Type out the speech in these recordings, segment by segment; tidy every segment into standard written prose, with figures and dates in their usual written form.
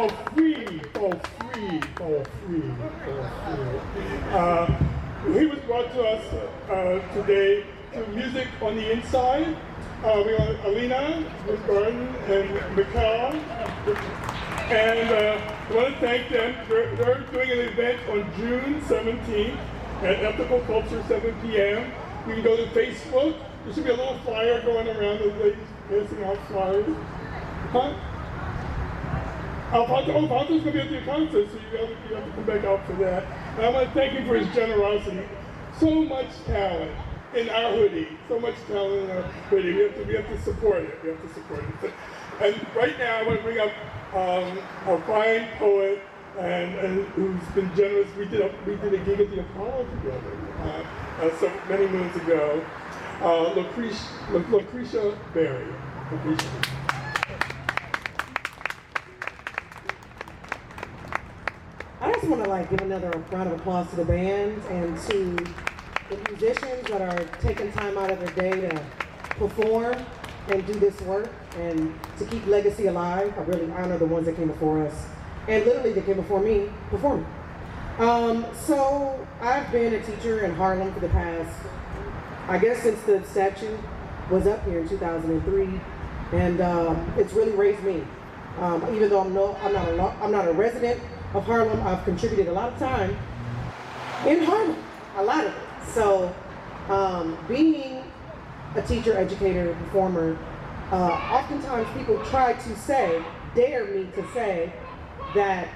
for free, for free, for free, for free. He was brought to us today to Music on the Inside. We have Alina, Ruth Gordon, and Mikhail. And I want to thank them. They're doing an event on June 17th at Ethical Culture, 7 p.m. You can go to Facebook. There should be a little flyer going around, the ladies passing out flyers. Huh? Alfonso's going to be at the concert, so you have to come back out for that. And I want to thank him for his generosity. So much talent in our hoodie. So much talent in our hoodie. We have to support it. We have to support it. And right now, I want to bring up a fine poet and who's been generous. We did a gig at the Apollo together so many moons ago. Lucretia Berry. I just want to give another round of applause to the band and to the musicians that are taking time out of their day to perform and do this work and to keep legacy alive. I really honor the ones that came before us and literally that came before me performing. So I've been a teacher in Harlem for the past, I guess since the statue was up here in 2003, and it's really raised me. Even though I'm not a resident of Harlem, I've contributed a lot of time in Harlem, a lot of it. So being a teacher, educator, performer, oftentimes people try to dare me to say that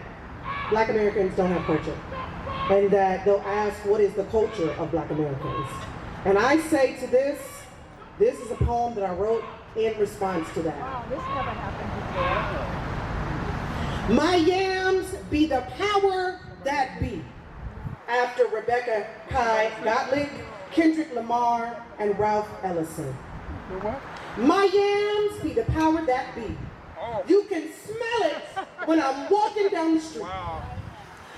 Black Americans don't have culture, and that they'll ask, what is the culture of Black Americans? And I say to this is a poem that I wrote in response to that. Wow, this never happened before. My yams be the power that be. After Rebecca Kai Gottlieb, Kendrick Lamar, and Ralph Ellison. My yams be the power that be. You can smell it when I'm walking down the street.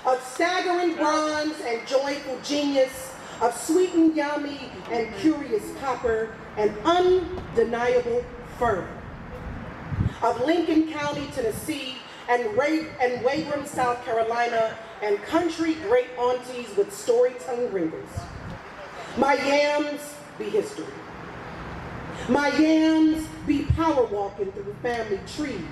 Of staggering bronze and joyful genius, of sweetened yummy and curious copper, and undeniable fervor. Of Lincoln County, Tennessee, and Wagram, South Carolina, and country great aunties with storytelling wrinkles. My yams be history. My yams be power walking through family trees.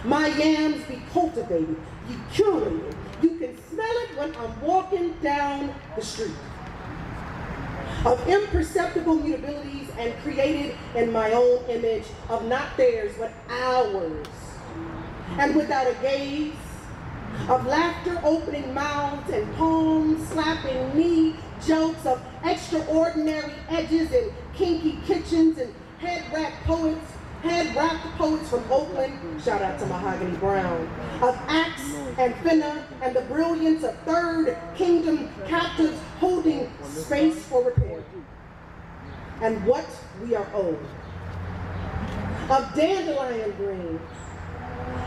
My yams be cultivated, you curated. You can smell it when I'm walking down the street. Of imperceptible mutabilities and created in my own image, of not theirs but ours. And without a gaze, of laughter opening mouths and palms slapping knee, jokes of extraordinary edges and kinky kitchens and head-wrapped poets from Oakland, shout out to Mahogany Brown, of Axe and Finna and the brilliance of Third Kingdom captives holding space for repair. And what we are owed. Of dandelion greens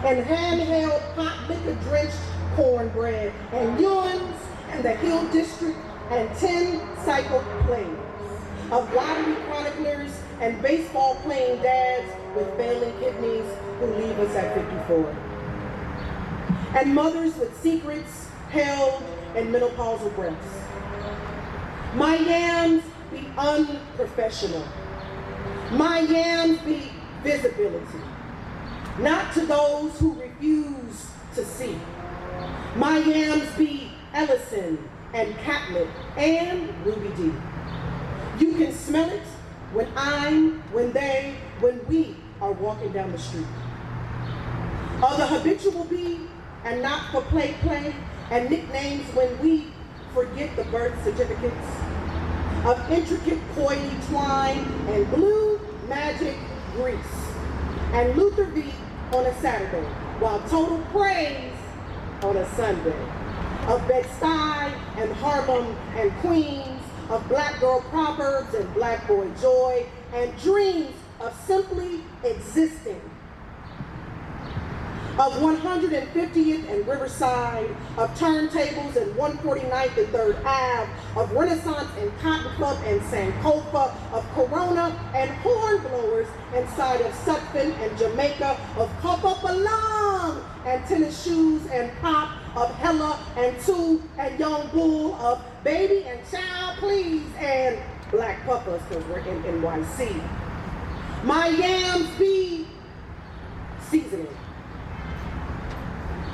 and handheld hot liquor-drenched cornbread and yawns and the Hill District and 10-cycle plays. Of lottery chroniclers and baseball-playing dads with failing kidneys who leave us at 54. And mothers with secrets held in menopausal breaths. My yams be unprofessional. My yams be visibility. Not to those who refuse to see. My yams be Ellison and Catlett and Ruby Dee. You can smell it when we are walking down the street. Of the habitual be and not for play, and nicknames when we forget the birth certificates. Of intricate coily twine and blue magic grease. And Luther V on a Saturday, while total praise on a Sunday. Of Bed-Stuy and Harlem and Queens, of black girl proverbs and black boy joy, and dreams of simply existing. of 150th and Riverside, of Turntables and 149th and 3rd Ave, of Renaissance and Cotton Club and Sankofa, of Corona and Hornblowers inside of Sutphin and Jamaica, of Copa Belong and Tennis Shoes and Pop, of Hella and Two and Young Bull, of Baby and Child Please and Black Puppers, because we're in NYC. My yams be seasoning.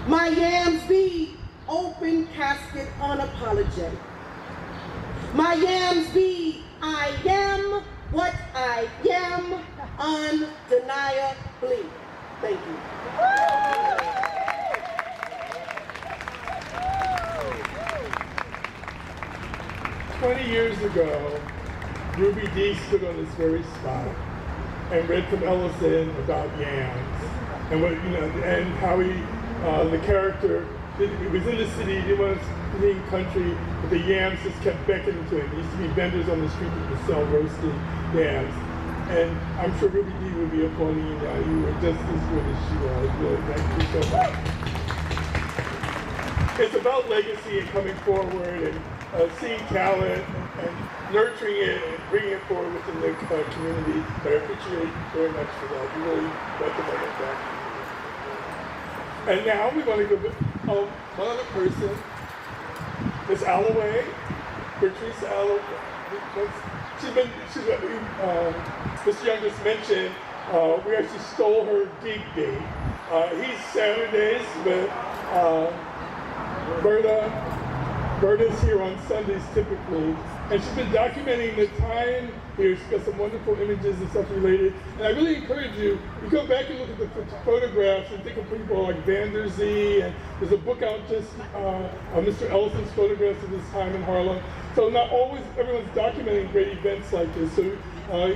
My yams be open casket unapologetic. My yams be I am what I am undeniably. Thank you. 20 years ago, Ruby Dee stood on this very spot and read from Ellison about yams and what and how the character he was in the city, he was in the country, but the yams just kept beckoning to him. There used to be vendors on the street that would sell roasted yams, and I'm sure Ruby Dee would be applauding you now. You were just as good as she was. Really, thank you so much. It's about legacy and coming forward and seeing talent and nurturing it and bringing it forward within the community. But I appreciate you very much for that. You really recommend it back. And now we want to go with one other person, Miss Alloway, Patrice Alloway. Mr. Young just mentioned, we actually stole her gig date. He's Saturdays, but Berta's here on Sundays typically, and she's been documenting the time here. She's got some wonderful images and stuff related. And I really encourage you go back and look at the photographs and think of people like Vander Zee, and there's a book out just of Mr. Ellison's photographs of his time in Harlem. So not always everyone's documenting great events like this. So you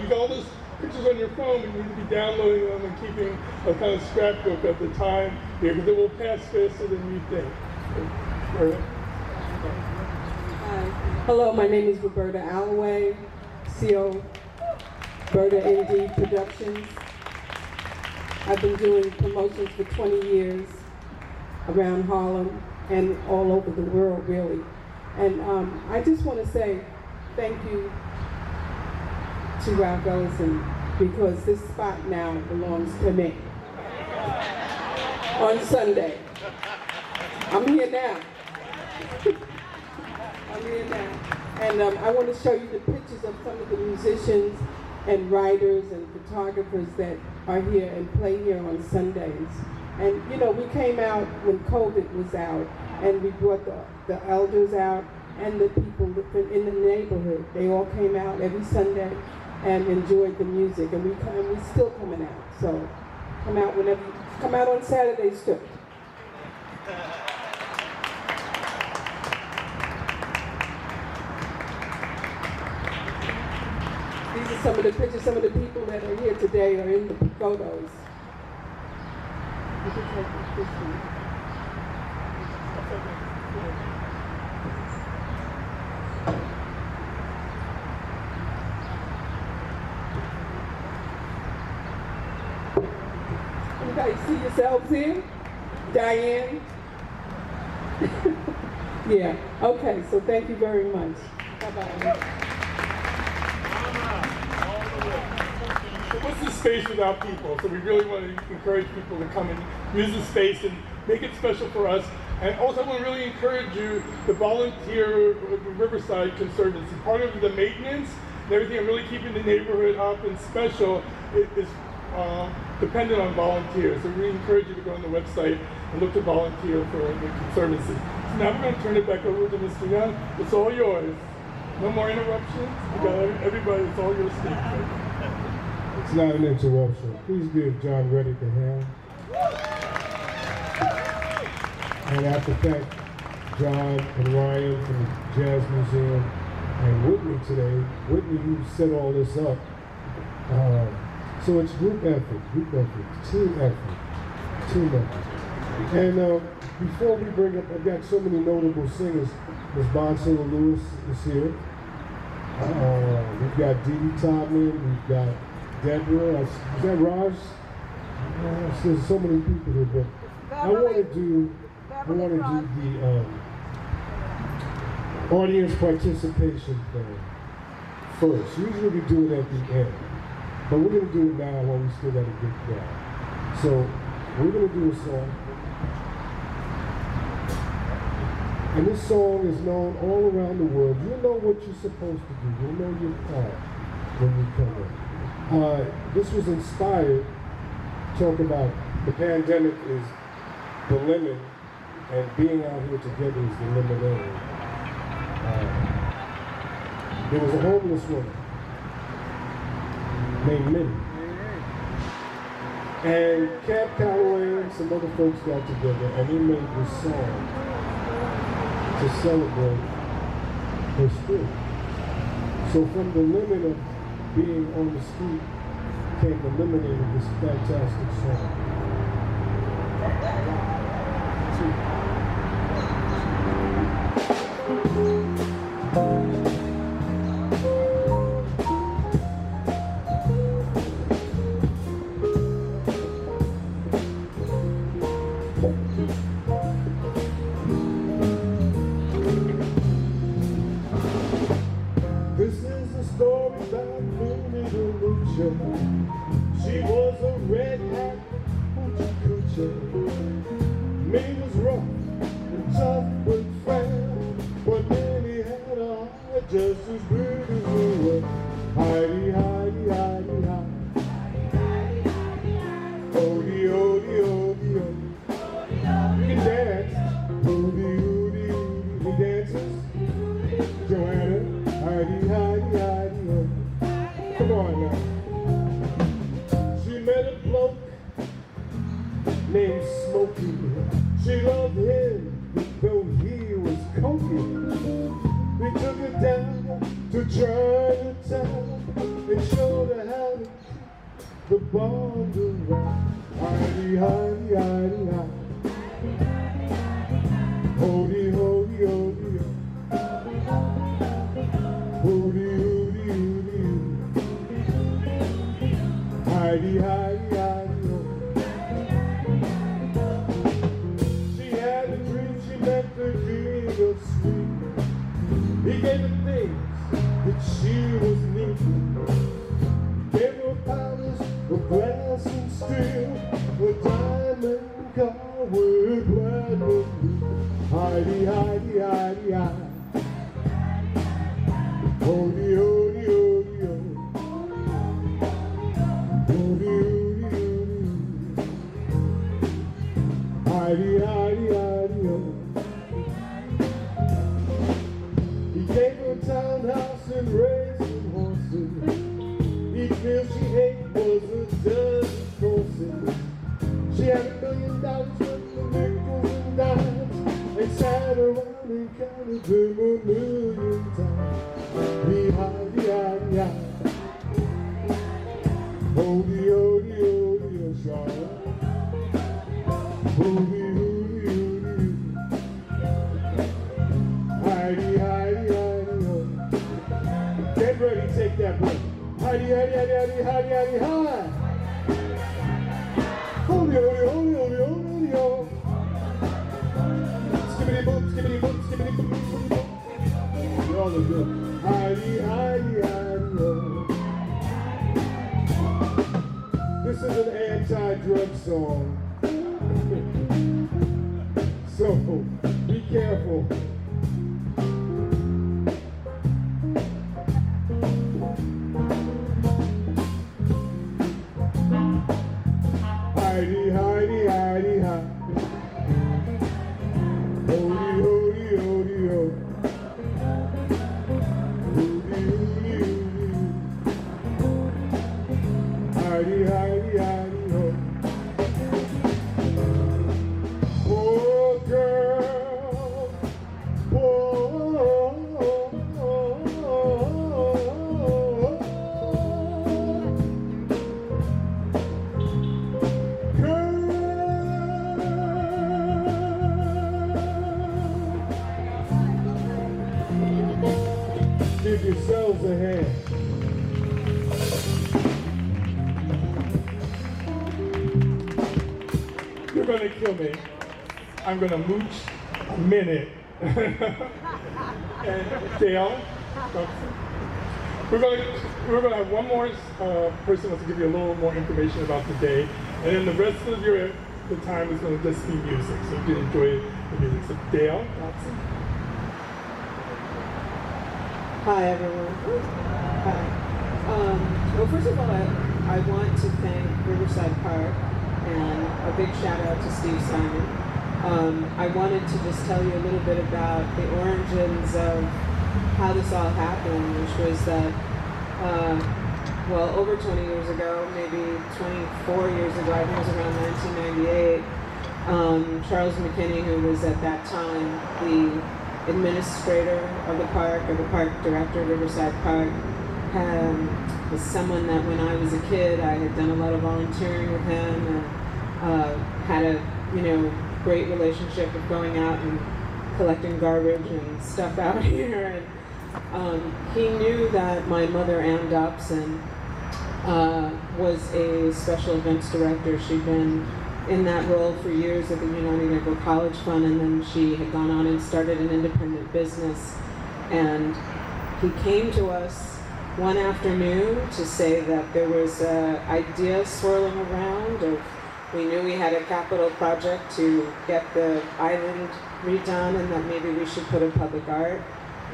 got all those pictures on your phone, but you need to be downloading them and keeping a kind of scrapbook of the time here, because it will pass faster than you think. Hi. Hello, my name is Roberta Alloway, CO Berta ND Productions. I've been doing promotions for 20 years around Harlem and all over the world, really. And I just want to say thank you to Ralph Ellison, because this spot now belongs to me. On Sunday. I'm here now. I'm here now. And I want to show you the pictures of some of the musicians and writers and photographers that are here and play here on Sundays. And we came out when COVID was out, and we brought the elders out and the people in the neighborhood. They all came out every Sunday and enjoyed the music, and we're still coming out. So come out whenever you come out on Saturdays too. These are some of the pictures. Some of the people that are here today are in the photos. You can take this one. You guys see yourselves here? Diane? Yeah. Okay, so thank you very much. Bye-bye. What's this space without people? So we really want to encourage people to come and use the space and make it special for us. And also I want to really encourage you to volunteer with the Riverside Conservancy. Part of the maintenance and everything, and really keeping the neighborhood up and special is dependent on volunteers. So we encourage you to go on the website and look to volunteer for the Conservancy. So now we're going to turn it back over to Mr. Young. It's all yours. No more interruptions. You got everybody, it's all your stage. It's not an interruption. Please give John Reddick a hand. And I have to thank John and Ryan from the Jazz Museum and Whitney today. Whitney, who set all this up. So it's group effort, team effort. And before we bring up, I've got so many notable singers. Ms. Bonsinger Lewis is here. We've got Dee Dee Todman, we've got Deborah, is that Raj? There's so many people here, but I want to do the audience participation thing first. Usually we do it at the end, but we're going to do it now while we still got a good crowd. So we're going to do a song, and this song is known all around the world. You know what you're supposed to do. You know your part when you come in. This was inspired, talk about the pandemic is the limit, and being out here together is the limit. There was a homeless woman named Minnie. And Cab Calloway and some other folks got together and they made this song to celebrate her spirit. So from the limit of being on the street came the eliminating of this fantastic song. This is a story about Minnie the Moocher. She was a red hat hoochie coocher. Minnie was rough and tough but fair, but Minnie had a heart just as big as you were. Heidi, Heidi, Heidi, Heidi. Odie, odie, odie, odie. You can dance. Odie, odie, odie. He dances. Joanna. Heidi, Heidi, Heidi, Heidi. Come on now. She met a bloke named Smokey. She loved him, though he was cokey. He took her down to Chinatown and showed her how to keep the bond around. Heidi, Heidi, Heidi, Heidi. Hody, hody, hody, hody. Hooty, hooty, hooty, hooty. Heidi, Heidi, Heidi, ho. She had a dream, she met the king of sweet. He gave her things that she was needing. Gave her powers of glass and steel, a diamond car with platinum. Heidi, Heidi, Heidi, Heidi. Hody, hody, hody, hody. Hody, hody, hody. Heidi, Heidi, Heidi, Heidi. He gave her a townhouse and raising horses. Each meal she ate was a dozen courses. She had $1 million worth of nickels and dimes, and sat around and counted them 1,000,000 times. Heidi, Heidi, Heidi, Heidi. Hody, hody, hody, oh, Charlotte. Hody, hody, hody, Heidi, Heidi, Heidi, ho. Get ready, take that break. Heidi, Heidi, Heidi, Heidi, Heidi, Heidi, hi. Hody, hody, hody, hody, hody, ho. Skibbity boop, skibbity boop, skibbity boop, skibbity boop. You all look good. Heidi, Heidi, Heidi, ho. This is an anti-drug song. So, be careful. Heidi, Heidi, Heidi, Heidi. Hody, hody, hody, hody. Heidi, Heidi, Heidi, ho. Poor girl, poor girl. Give yourselves a hand. You're gonna kill me. I'm gonna mooch a minute. And Dale, we're gonna have one more person wants to give you a little more information about the day, and then the rest of the time is gonna just be music. So you can enjoy the music. So Dale. Hi everyone. Hi. Well, first of all, I want to thank Riverside Park and a big shout out to Steve Simon. I wanted to just tell you a little bit about the origins of how this all happened, which was that, well, over 20 years ago, maybe 24 years ago, I think it was around 1998, Charles McKinney, who was at that time the administrator of the park, or the park director of Riverside Park, was someone that when I was a kid, I had done a lot of volunteering with him and had a, great relationship of going out and collecting garbage and stuff out here. And he knew that my mother, Ann Dobson, was a special events director. She'd been in that role for years at the United Negro College Fund, and then she had gone on and started an independent business. And he came to us one afternoon to say that there was an idea swirling around of, we knew we had a capital project to get the island redone, and that maybe we should put a public art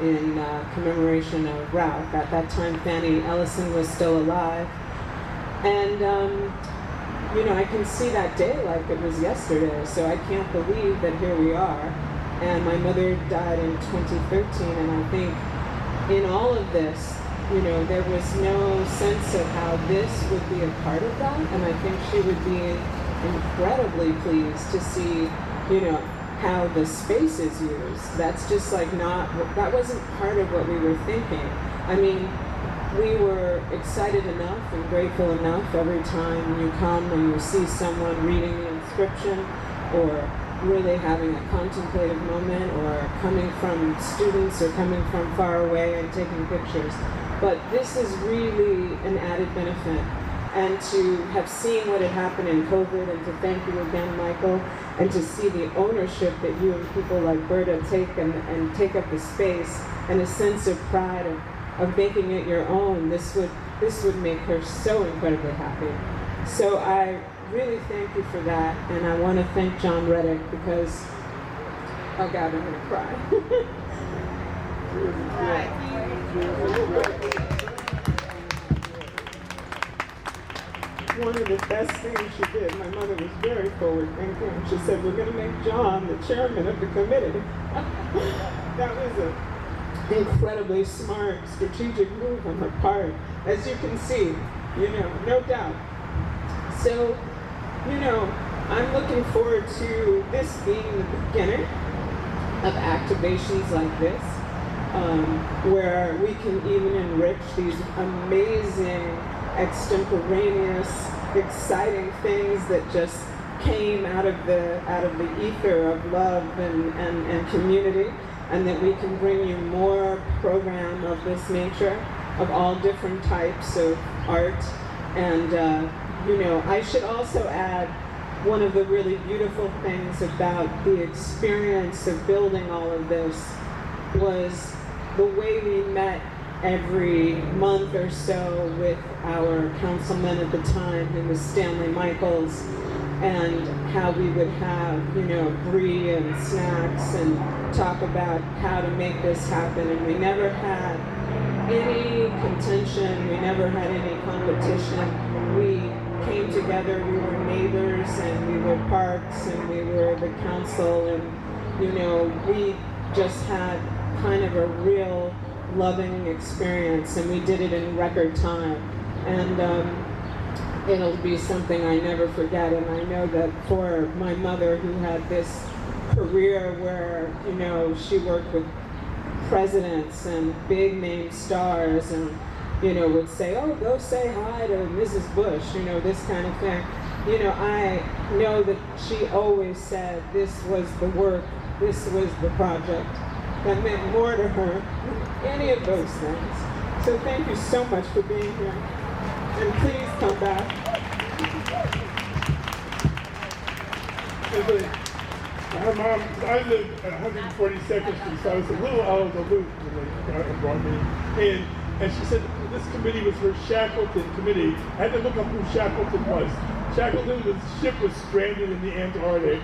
in commemoration of Ralph. At that time, Fannie Ellison was still alive. And I can see that day like it was yesterday, so I can't believe that here we are. And my mother died in 2013, and I think in all of this, there was no sense of how this would be a part of that, and I think she would be incredibly pleased to see, how the space is used. That's just that wasn't part of what we were thinking. I mean, we were excited enough and grateful enough every time you come and you see someone reading the inscription, or really having a contemplative moment, or coming from students or coming from far away and taking pictures. But this is really an added benefit. And to have seen what had happened in COVID, and to thank you again, Michael, and to see the ownership that you and people like Berta take and take up the space, and a sense of pride of making it your own, this would make her so incredibly happy. So I really thank you for that, and I want to thank John Reddick because, oh God, I'm going to cry. One of the best things she did, my mother was very forward thinking. She said, we're going to make John the chairman of the committee. That was an incredibly smart, strategic move on her part, as you can see, no doubt. So, I'm looking forward to this being the beginning of activations like this, where we can even enrich these amazing, extemporaneous, exciting things that just came out of the ether of love and community, and that we can bring you more program of this nature, of all different types of art. And I should also add, one of the really beautiful things about the experience of building all of this was the way we met every month or so with our councilman at the time, who was Stanley Michaels, and how we would have, brie and snacks and talk about how to make this happen. And we never had any contention, we never had any competition. We came together, we were neighbors, and we were parks, and we were the council, and we just had kind of a real loving experience, and we did it in record time. And it'll be something I never forget. And I know that for my mother, who had this career where, she worked with presidents and big name stars, and would say, oh, go say hi to Mrs. Bush, this kind of thing. I know that she always said this was the work, this was the project that meant more to her than any of those things. So thank you so much for being here. And please come back. It's like, her mom, I lived at 142nd Street, so I was a little out of the loop when they brought me in. And she said this committee was her Shackleton committee. I had to look up who Shackleton was. Shackleton's ship was stranded in the Antarctic,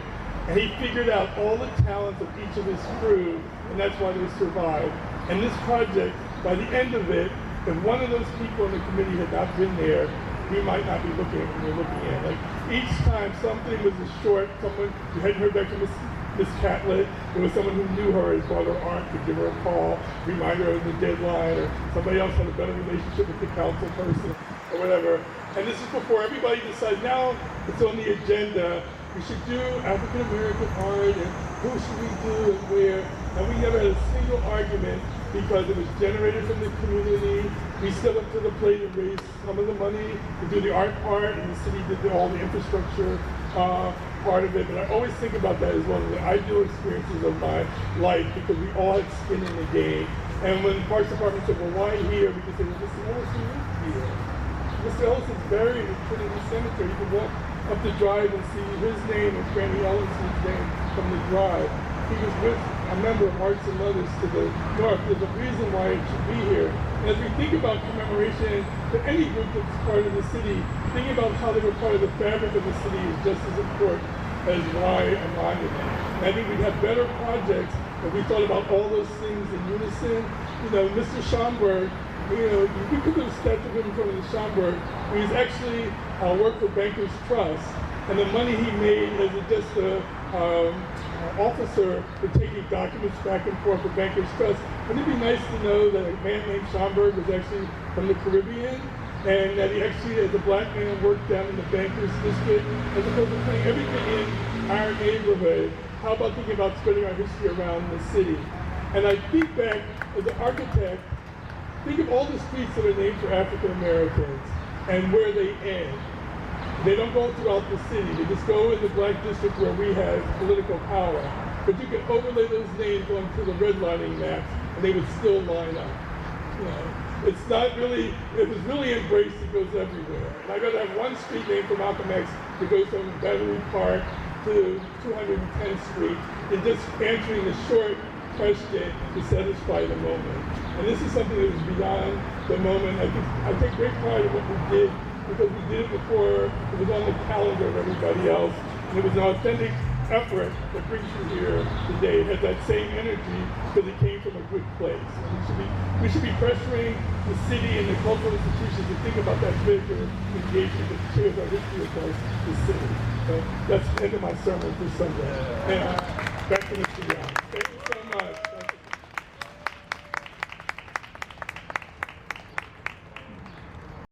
and he figured out all the talents of each of his crew, and that's why they survived. And this project, by the end of it, if one of those people in the committee had not been there, we might not be looking at what we're looking at. Like each time something was a short, someone you hadn't heard back from Miss Catlett, there was someone who knew her as brother aunt could give her a call, remind her of the deadline, or somebody else had a better relationship with the council person, or whatever. And this is before everybody decides now it's on the agenda. We should do African American art, and who should we do and where? And we never had a single argument because it was generated from the community. We stepped up to the plate and raised some of the money to do the art part, and the city did all the infrastructure part of it. But I always think about that as one of the ideal experiences of my life because we all had skin in the game. And when the Parks Department said, well, why here? We could say, well, Mr. Ellison lives here. Mr. Ellison's buried in Trinity Cemetery. You can walk up the drive and see his name and Franny Ellison's name from the drive. He was with a member of Hearts and Mothers to the north. There's a reason why it should be here. And as we think about commemoration to any group that's part of the city, thinking about how they were part of the fabric of the city is just as important as why a monument. And I think we'd have better projects if we thought about all those things in unison. You know, Mr. Schomburg, you know, we could have statue of him in front of the Schomburg. He's actually worked for Bankers Trust, and the money he made as just a officer for taking documents back and forth for Bankers Trust. Wouldn't it be nice to know that a man named Schomburg was actually from the Caribbean, and that he actually, as a black man, worked down in the Bankers District, as opposed to putting everything in our neighborhood? How about thinking about spreading our history around the city? And I think back, as an architect, think of all the streets that are named for African Americans and where they end. They don't go throughout the city. They just go in the black district where we have political power. But you can overlay those names onto the redlining maps, and they would still line up. You know, it's not really, if it's really embraced, it goes everywhere. And I'd rather have one street named for Malcolm X that goes from Battery Park to 210th Street than just answering the short question to satisfy the moment. And this is something that was beyond the moment. I take great pride in what we did because we did it before it was on the calendar of everybody else. And it was an authentic effort that brings you here today. It had that same energy because it came from a good place. And we should be pressuring the city and the cultural institutions to think about that bigger engagement that shares our history across the city. So that's the end of my sermon this Sunday. And back to Mr. Young.